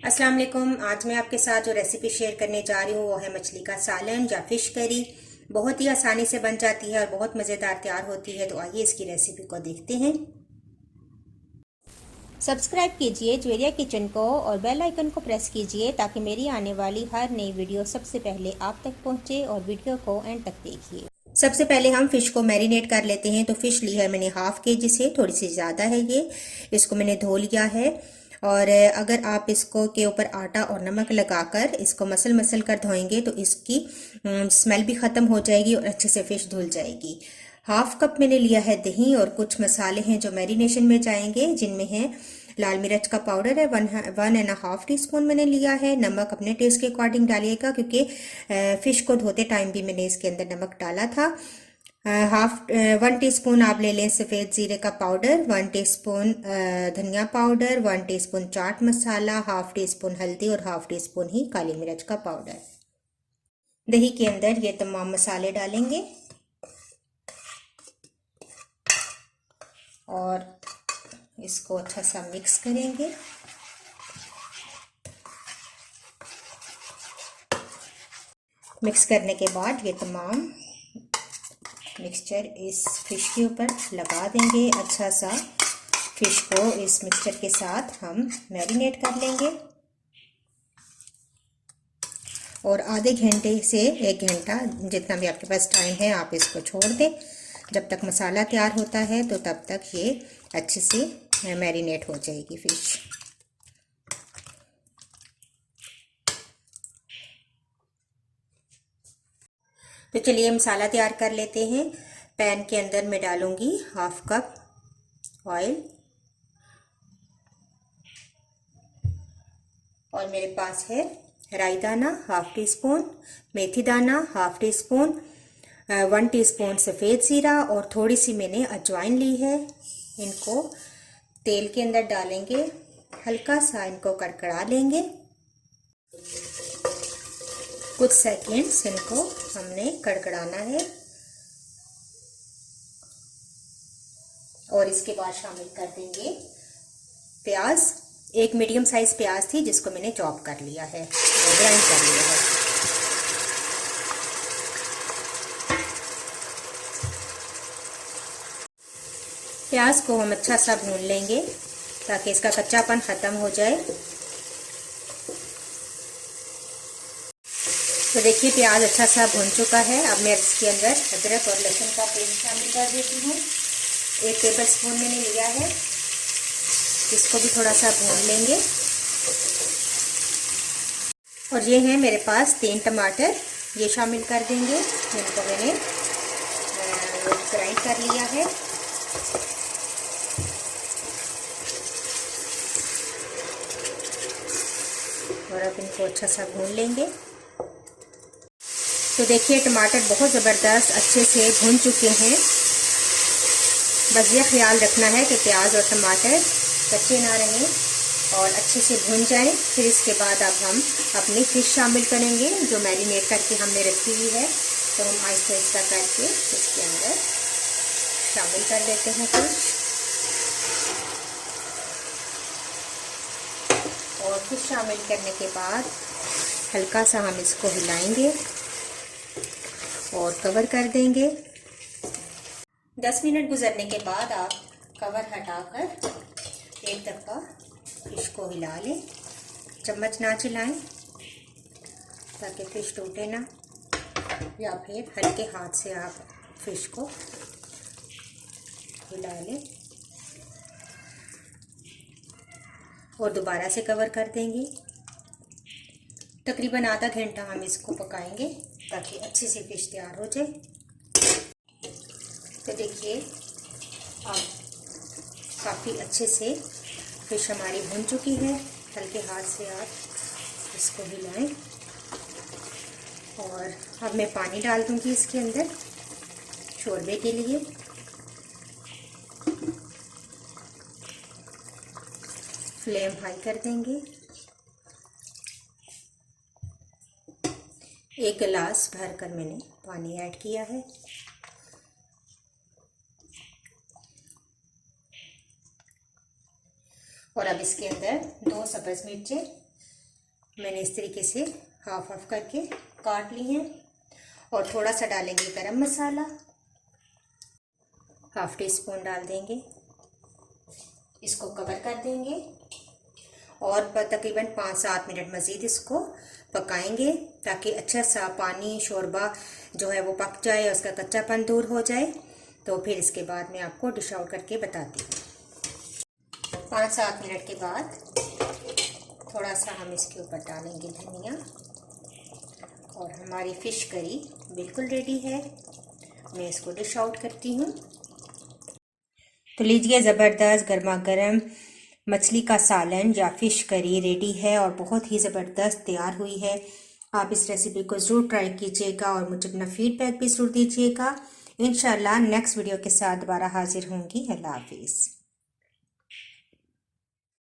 अस्सलाम वालेकुम। आज मैं आपके साथ जो रेसिपी शेयर करने जा रही हूँ वो है मछली का सालन या फिश करी। बहुत ही आसानी से बन जाती है और बहुत मज़ेदार तैयार होती है। तो आइए इसकी रेसिपी को देखते हैं। सब्सक्राइब कीजिए ज्वेरिया किचन को और बेल आइकन को प्रेस कीजिए ताकि मेरी आने वाली हर नई वीडियो सबसे पहले आप तक पहुँचे और वीडियो को एंड तक देखिए। सबसे पहले हम फ़िश को मैरिनेट कर लेते हैं। तो फ़िश ली है मैंने हाफ़ केजी से, थोड़ी सी ज़्यादा है ये। इसको मैंने धो लिया है और अगर आप इसको के ऊपर आटा और नमक लगाकर इसको मसल कर धोएंगे तो इसकी स्मेल भी ख़त्म हो जाएगी और अच्छे से फ़िश धुल जाएगी। हाफ कप मैंने लिया है दही और कुछ मसाले हैं जो मैरिनेशन में जाएंगे, जिनमें है लाल मिर्च का पाउडर है 1.5 टीस्पून मैंने लिया है। नमक अपने टेस्ट के अकॉर्डिंग डालिएगा क्योंकि फ़िश को धोते टाइम भी मैंने इसके अंदर नमक डाला था। 1 टीस्पून आप ले लें सफ़ेद ज़ीरे का पाउडर, 1 टीस्पून धनिया powder, 1 teaspoon chaat masala, half teaspoon हल्दी और हाफ टीस्पून ही काली मिर्च का पाउडर। दही के अंदर ये तमाम मसाले डालेंगे और इसको अच्छा सा मिक्स करेंगे। मिक्स करने के बाद ये तमाम मिक्सचर इस फिश के ऊपर लगा देंगे। अच्छा सा फिश को इस मिक्सचर के साथ हम मैरिनेट कर लेंगे और आधे घंटे से 1 घंटा जितना भी आपके पास टाइम है आप इसको छोड़ दें। जब तक मसाला तैयार होता है तो तब तक ये अच्छे से मैरिनेट हो जाएगी फिश। तो चलिए मसाला तैयार कर लेते हैं। पैन के अंदर मैं डालूंगी हाफ कप ऑयल और मेरे पास है राई दाना हाफ टी स्पून, मेथी दाना हाफ टी स्पून, 1 टीस्पून सफ़ेद ज़ीरा और थोड़ी सी मैंने अजवाइन ली है। इनको तेल के अंदर डालेंगे, हल्का सा इनको कड़कड़ा लेंगे। कुछ सेकंड्स इनको हमने कड़कड़ाना है और इसके बाद शामिल कर देंगे प्याज। एक मीडियम साइज प्याज थी जिसको मैंने चॉप कर लिया है, ग्राइंड कर लिया है। प्याज को हम अच्छा सा भून लेंगे ताकि इसका कच्चापन ख़त्म हो जाए। तो देखिए प्याज अच्छा सा भून चुका है। अब मैं इसके अंदर अदरक और लहसुन का पेस्ट शामिल कर देती हूँ। 1 टेबल स्पून मैंने लिया है। इसको भी थोड़ा सा भून लेंगे और ये है मेरे पास 3 टमाटर, ये शामिल कर देंगे जिनको मैंने ग्राइंड कर लिया है। और अब इनको अच्छा सा भून लेंगे। तो देखिए टमाटर बहुत ज़बरदस्त अच्छे से भून चुके हैं। बस ये ख्याल रखना है कि प्याज और टमाटर कच्चे ना रहें और अच्छे से भून जाएं। फिर इसके बाद अब हम अपनी फ़िश शामिल करेंगे जो मैरिनेट करके हमने रखी हुई है। तो हम आहिस्ता आहिस्ता करके इसके अंदर शामिल कर देते हैं फ़िश। और फिश शामिल करने के बाद हल्का सा हम इसको हिलाएंगे और कवर कर देंगे। 10 मिनट गुजरने के बाद आप कवर हटाकर एक दफ़ा फिश को हिला लें। चम्मच ना चलाएं ताकि फ़िश टूटे ना, या फिर हल्के हाथ से आप फिश को हिला लें और दोबारा से कवर कर देंगे। तकरीबन आधा घंटा हम इसको पकाएंगे ताकि अच्छे से फिश तैयार हो जाए। तो देखिए अब काफ़ी अच्छे से फिश हमारी भुन चुकी है। हल्के हाथ से आप इसको हिलाएं और अब मैं पानी डाल दूंगी इसके अंदर शोरबे के लिए। फ्लेम हाई कर देंगे। 1 गिलास भरकर मैंने पानी ऐड किया है। और अब इसके अंदर 2 सब्ज़ मिर्चें मैंने इस तरीके से हाफ हाफ करके काट ली हैं। और थोड़ा सा डालेंगे गरम मसाला, हाफ टी स्पून डाल देंगे। इसको कवर कर देंगे और तकरीबन 5-7 मिनट मज़ीद इसको पकाएंगे ताकि अच्छा सा पानी शोरबा जो है वो पक जाए और उसका कच्चापन दूर हो जाए। तो फिर इसके बाद मैं आपको डिश आउट करके बताती हूँ। 5-7 मिनट के बाद थोड़ा सा हम इसके ऊपर डालेंगे धनिया और हमारी फ़िश करी बिल्कुल रेडी है। मैं इसको डिश आउट करती हूँ। तो लीजिए, ज़बरदस्त गर्मा गर्म मछली का सालन या फ़िश करी रेडी है और बहुत ही ज़बरदस्त तैयार हुई है। आप इस रेसिपी को ज़रूर ट्राई कीजिएगा और मुझे अपना फीडबैक भी ज़रूर दीजिएगा। इंशाल्लाह नेक्स्ट वीडियो के साथ दोबारा हाजिर होंगी। अल्लाह हाफिज़।